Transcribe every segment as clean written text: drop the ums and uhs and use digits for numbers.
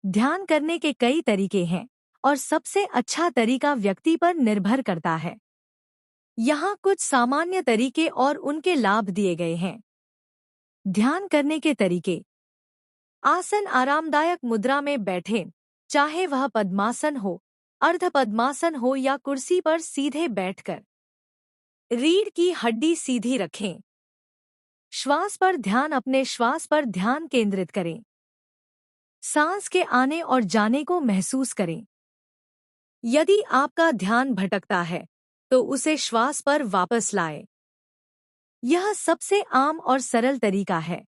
ध्यान करने के कई तरीके हैं और सबसे अच्छा तरीका व्यक्ति पर निर्भर करता है। यहाँ कुछ सामान्य तरीके और उनके लाभ दिए गए हैं। ध्यान करने के तरीके। आसन आरामदायक मुद्रा में बैठें, चाहे वह पद्मासन हो, अर्ध पद्मासन हो या कुर्सी पर सीधे बैठकर। रीढ़ की हड्डी सीधी रखें। श्वास पर ध्यान, अपने श्वास पर ध्यान केंद्रित करें। सांस के आने और जाने को महसूस करें। यदि आपका ध्यान भटकता है तो उसे श्वास पर वापस लाएं। यह सबसे आम और सरल तरीका है।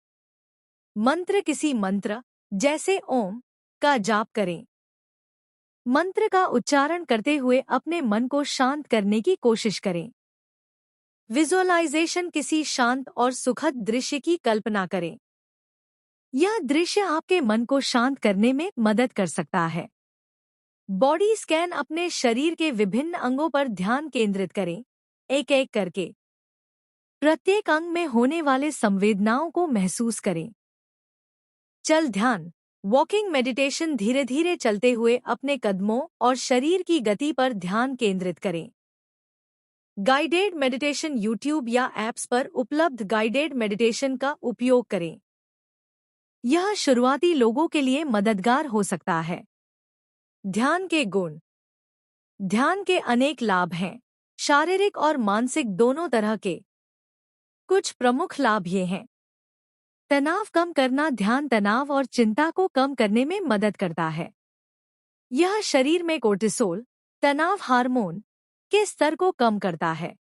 मंत्र। किसी मंत्र जैसे ओम का जाप करें। मंत्र का उच्चारण करते हुए अपने मन को शांत करने की कोशिश करें। विजुअलाइजेशन। किसी शांत और सुखद दृश्य की कल्पना करें। यह दृश्य आपके मन को शांत करने में मदद कर सकता है। Body scan. अपने शरीर के विभिन्न अंगों पर ध्यान केंद्रित करें, एक एक करके। प्रत्येक अंग में होने वाले संवेदनाओं को महसूस करें। चल ध्यान। Walking meditation. धीरे धीरे चलते हुए अपने कदमों और शरीर की गति पर ध्यान केंद्रित करें। Guided meditation. यूट्यूब या ऐप्स पर उपलब्ध गाइडेड मेडिटेशन का उपयोग करें। यह शुरुआती लोगों के लिए मददगार हो सकता है। ध्यान के गुण। ध्यान के अनेक लाभ हैं, शारीरिक और मानसिक दोनों तरह के। कुछ प्रमुख लाभ ये हैं। तनाव कम करना। ध्यान तनाव और चिंता को कम करने में मदद करता है। यह शरीर में कोर्टिसोल, तनाव हार्मोन, के स्तर को कम करता है।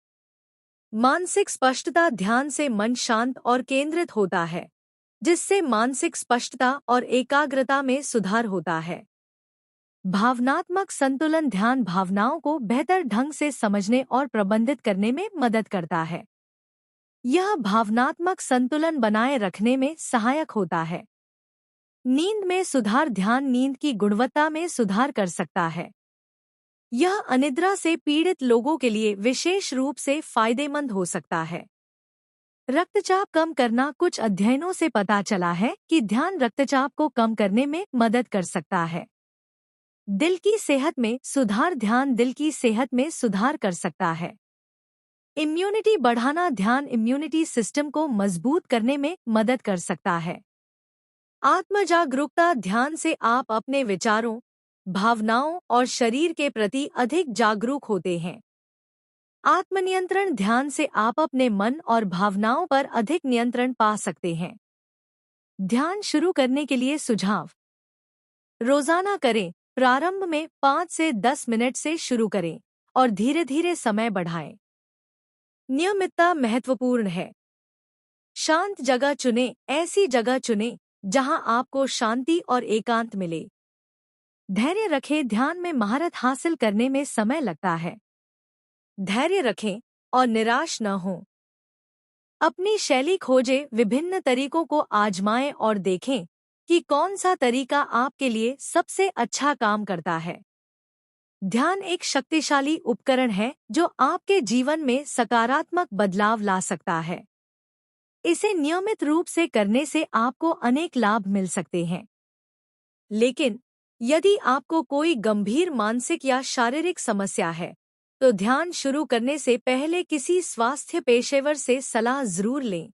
मानसिक स्पष्टता। ध्यान से मन शांत और केंद्रित होता है, जिससे मानसिक स्पष्टता और एकाग्रता में सुधार होता है। भावनात्मक संतुलन। ध्यान भावनाओं को बेहतर ढंग से समझने और प्रबंधित करने में मदद करता है। यह भावनात्मक संतुलन बनाए रखने में सहायक होता है। नींद में सुधार। ध्यान नींद की गुणवत्ता में सुधार कर सकता है। यह अनिद्रा से पीड़ित लोगों के लिए विशेष रूप से फायदेमंद हो सकता है। रक्तचाप कम करना। कुछ अध्ययनों से पता चला है कि ध्यान रक्तचाप को कम करने में मदद कर सकता है। दिल की सेहत में सुधार। ध्यान दिल की सेहत में सुधार कर सकता है। इम्यूनिटी बढ़ाना। ध्यान इम्यूनिटी सिस्टम को मजबूत करने में मदद कर सकता है। आत्मजागरूकता। ध्यान से आप अपने विचारों, भावनाओं और शरीर के प्रति अधिक जागरूक होते हैं। आत्मनियंत्रण। ध्यान से आप अपने मन और भावनाओं पर अधिक नियंत्रण पा सकते हैं। ध्यान शुरू करने के लिए सुझाव। रोजाना करें। प्रारंभ में 5 से 10 मिनट से शुरू करें और धीरे धीरे समय बढ़ाएं। नियमितता महत्वपूर्ण है। शांत जगह चुनें। ऐसी जगह चुनें जहां आपको शांति और एकांत मिले। धैर्य रखें। ध्यान में महारत हासिल करने में समय लगता है। धैर्य रखें और निराश न हों। अपनी शैली खोजें। विभिन्न तरीकों को आजमाएं और देखें कि कौन सा तरीका आपके लिए सबसे अच्छा काम करता है। ध्यान एक शक्तिशाली उपकरण है जो आपके जीवन में सकारात्मक बदलाव ला सकता है। इसे नियमित रूप से करने से आपको अनेक लाभ मिल सकते हैं। लेकिन यदि आपको कोई गंभीर मानसिक या शारीरिक समस्या है, तो ध्यान शुरू करने से पहले किसी स्वास्थ्य पेशेवर से सलाह जरूर लें।